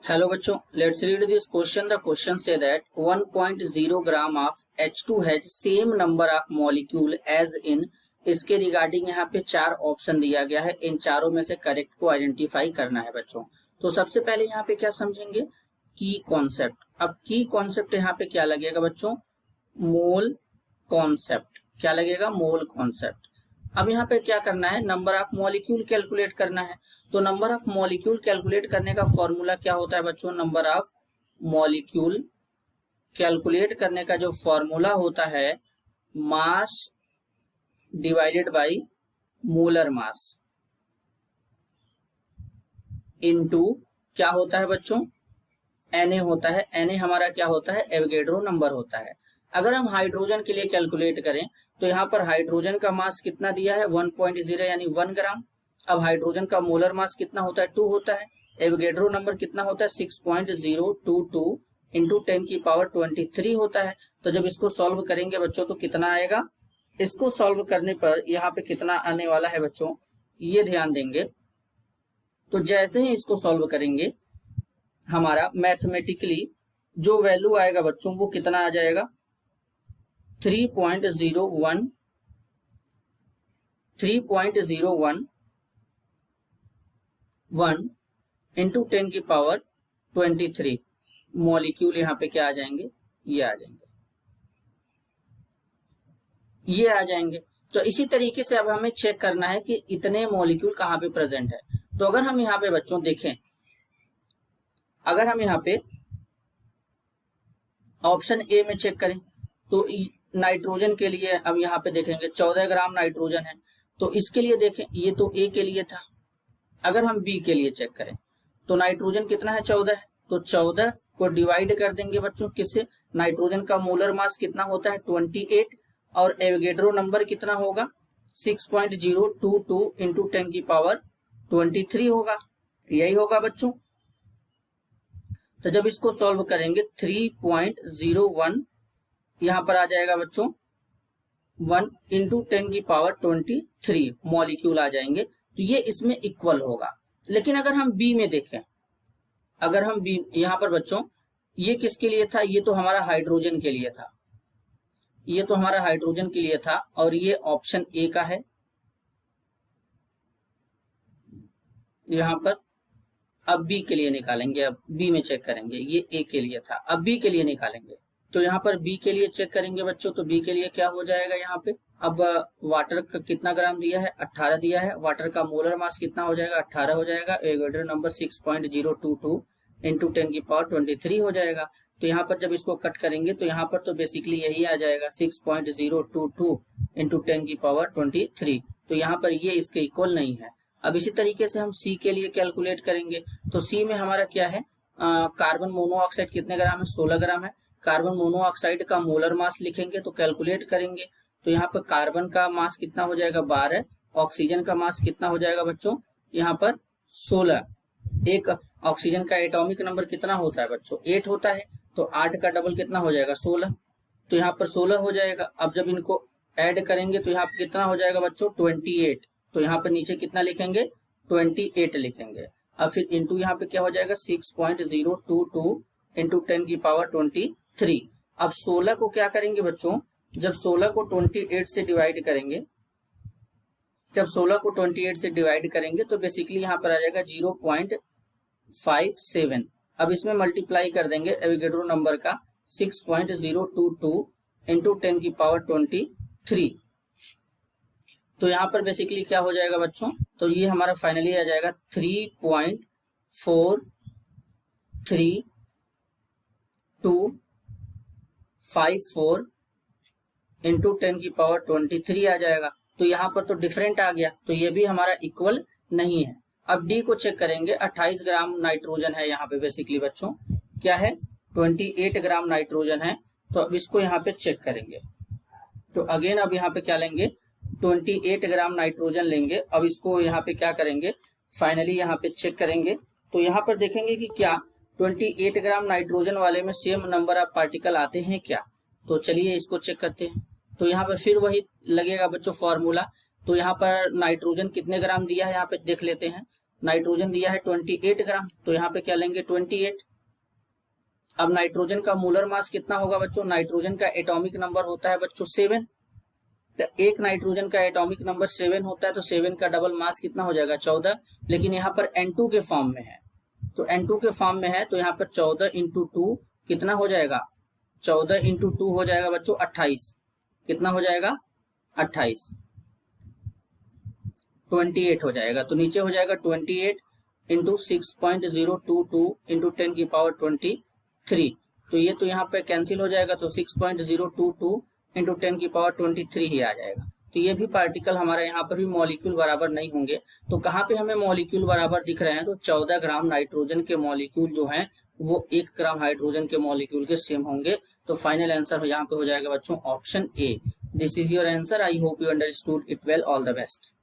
Hello बच्चों, let's read this question. The question say that 1.0 gram of H2 has same number of molecule as in. इसके regarding यहाँ पे चार option दिया गया है, इन चारों में से करेक्ट को आइडेंटिफाई करना है बच्चों। तो सबसे पहले यहाँ पे क्या समझेंगे, की कॉन्सेप्ट। अब की कॉन्सेप्ट यहाँ पे क्या लगेगा बच्चों, मोल कॉन्सेप्ट। क्या लगेगा, मोल कॉन्सेप्ट। अब यहाँ पे क्या करना है, नंबर ऑफ मॉलिक्यूल कैलकुलेट करना है। तो नंबर ऑफ मॉलिक्यूल कैलकुलेट करने का फॉर्मूला क्या होता है बच्चों, नंबर ऑफ मॉलिक्यूल कैलकुलेट करने का जो फॉर्मूला होता है, mass divided by molar mass into क्या होता है बच्चों, Na होता है। Na हमारा क्या होता है, एवोगैड्रो नंबर होता है। अगर हम हाइड्रोजन के लिए कैलकुलेट करें तो यहाँ पर हाइड्रोजन का मास कितना दिया है, 1.0 यानी 1 ग्राम। अब हाइड्रोजन का मोलर मास कितना होता है, 2 होता है। एवोगैड्रो नंबर कितना होता है, 6.022 इंटू 10 की पावर 23 होता है। तो जब इसको सॉल्व करेंगे बच्चों तो कितना आएगा, इसको सॉल्व करने पर यहाँ पे कितना आने वाला है बच्चों, ये ध्यान देंगे। तो जैसे ही इसको सॉल्व करेंगे हमारा मैथमेटिकली जो वैल्यू आएगा बच्चों वो कितना आ जाएगा, 3.01 इंटू 10 की पावर 23 मॉलिक्यूल यहाँ पे क्या आ जाएंगे, ये आ जाएंगे। तो इसी तरीके से अब हमें चेक करना है कि इतने मॉलिक्यूल कहाँ पे प्रेजेंट है। तो अगर हम यहाँ पे बच्चों देखें, अगर हम यहाँ पे ऑप्शन ए में चेक करें तो नाइट्रोजन के लिए अब यहाँ पे देखेंगे 14 ग्राम नाइट्रोजन है। तो इसके लिए देखें, ये तो ए के लिए था। अगर हम बी के लिए चेक करें तो नाइट्रोजन कितना है, 14 है। तो 14 को डिवाइड कर देंगे बच्चों किससे, नाइट्रोजन का मोलर मास कितना होता है 28 और एवोगैड्रो नंबर कितना होगा 6.022 इंटू 10 की पावर 23 होगा। यही होगा बच्चों। तो जब इसको सॉल्व करेंगे 3.01 यहाँ पर आ जाएगा बच्चों 1 इंटू 10 की पावर 23 मॉलिक्यूल आ जाएंगे। तो ये इसमें इक्वल होगा। लेकिन अगर हम बी में देखें, अगर हम बी यहाँ पर बच्चों, ये किसके लिए था, ये तो हमारा हाइड्रोजन के लिए था, ये तो हमारा हाइड्रोजन के लिए था और ये ऑप्शन ए का है यहाँ पर। अब बी के लिए निकालेंगे, अब बी में चेक करेंगे, ये ए के लिए था, अब बी के लिए निकालेंगे। तो यहाँ पर बी के लिए चेक करेंगे बच्चों, तो बी के लिए क्या हो जाएगा यहाँ पे, अब वाटर का कितना ग्राम दिया है, 18 दिया है। वाटर का मोलर मास कितना हो जाएगा, 18 हो जाएगा। एवोगैड्रो नंबर 6.022 इंटू 10 की पावर 23 हो जाएगा। तो यहाँ पर जब इसको कट करेंगे तो यहाँ पर तो बेसिकली यही आ जाएगा 6.022 इंटू 10 की पावर 23। तो यहाँ पर ये इसके इक्वल नहीं है। अब इसी तरीके से हम सी के लिए कैलकुलेट करेंगे। तो सी में हमारा क्या है, कार्बन मोनोऑक्साइड कितने ग्राम है, 16 ग्राम है। कार्बन मोनोऑक्साइड का मोलर मास लिखेंगे तो कैलकुलेट करेंगे। तो यहाँ पर कार्बन का मास कितना हो जाएगा 12, ऑक्सीजन का मास कितना हो जाएगा बच्चों यहाँ पर 16। एक ऑक्सीजन का एटॉमिक नंबर कितना होता है बच्चों, 8 होता है। तो 8 का डबल कितना हो जाएगा 16। तो यहाँ पर 16 हो जाएगा। अब जब इनको ऐड करेंगे तो यहाँ पर कितना हो जाएगा बच्चों 28। तो यहाँ पर नीचे कितना लिखेंगे 28 लिखेंगे। अब फिर इंटू यहाँ पे क्या हो जाएगा 6.022 इंटू 10 की पावर 23। अब 16 को क्या करेंगे बच्चों, जब 16 को 28 से डिवाइड करेंगे, जब 16 को 28 से डिवाइड करेंगे तो बेसिकली यहाँ पर आ जाएगा 0.57। अब इसमें मल्टीप्लाई कर देंगे एवोगैड्रो नंबर का 6.022 इंटू 10 की पावर 23। तो यहाँ पर बेसिकली क्या हो जाएगा बच्चों, तो ये हमारा फाइनली आ जाएगा 3.43254 इंटू 10 की पावर 23 आ जाएगा। तो यहाँ पर तो डिफरेंट आ गया, तो ये भी हमारा इक्वल नहीं है। अब डी को चेक करेंगे, 28 ग्राम नाइट्रोजन है यहाँ पे बेसिकली बच्चों, क्या है 28 ग्राम नाइट्रोजन है। तो अब इसको यहाँ पे चेक करेंगे। तो अगेन अब यहाँ पे क्या लेंगे 28 ग्राम नाइट्रोजन लेंगे। अब इसको यहाँ पे क्या करेंगे, फाइनली यहाँ पे चेक करेंगे। तो यहाँ पर देखेंगे कि क्या 28 ग्राम नाइट्रोजन वाले में सेम नंबर ऑफ पार्टिकल आते हैं क्या। तो चलिए इसको चेक करते हैं। तो यहाँ पर फिर वही लगेगा बच्चों फॉर्मूला। तो यहाँ पर नाइट्रोजन कितने ग्राम दिया है यहाँ पे देख लेते हैं। नाइट्रोजन दिया है 28 ग्राम, तो यहाँ पे क्या लेंगे 28। अब नाइट्रोजन का मोलर मास कितना होगा बच्चों, नाइट्रोजन का एटॉमिक नंबर होता है बच्चों 7, तो एक नाइट्रोजन का एटॉमिक नंबर 7 होता है, तो 7 का डबल मास कितना हो जाएगा 14, लेकिन यहाँ पर N2 के फॉर्म में है, तो N2 के फॉर्म में है, तो यहाँ पर 14 इंटू 2 कितना हो जाएगा, 14 इंटू 2 हो जाएगा बच्चों 28, कितना हो जाएगा 28, 28 हो जाएगा, तो नीचे हो जाएगा 28 इंटू 6.022 इंटू 10 की पावर 23, तो ये तो यहाँ पे कैंसिल हो जाएगा, तो 6.022 इंटू 10 की पावर 23 ही आ जाएगा। तो ये भी पार्टिकल हमारा यहाँ पर भी मॉलिक्यूल बराबर नहीं होंगे, तो कहाँ पे हमें मॉलिक्यूल बराबर दिख रहे हैं, तो 14 ग्राम नाइट्रोजन के मॉलिक्यूल जो हैं वो 1 ग्राम हाइड्रोजन के मॉलिक्यूल के सेम होंगे। तो फाइनल आंसर यहाँ पे हो जाएगा बच्चों option A. This is your answer. I hope you understood it well. All the best.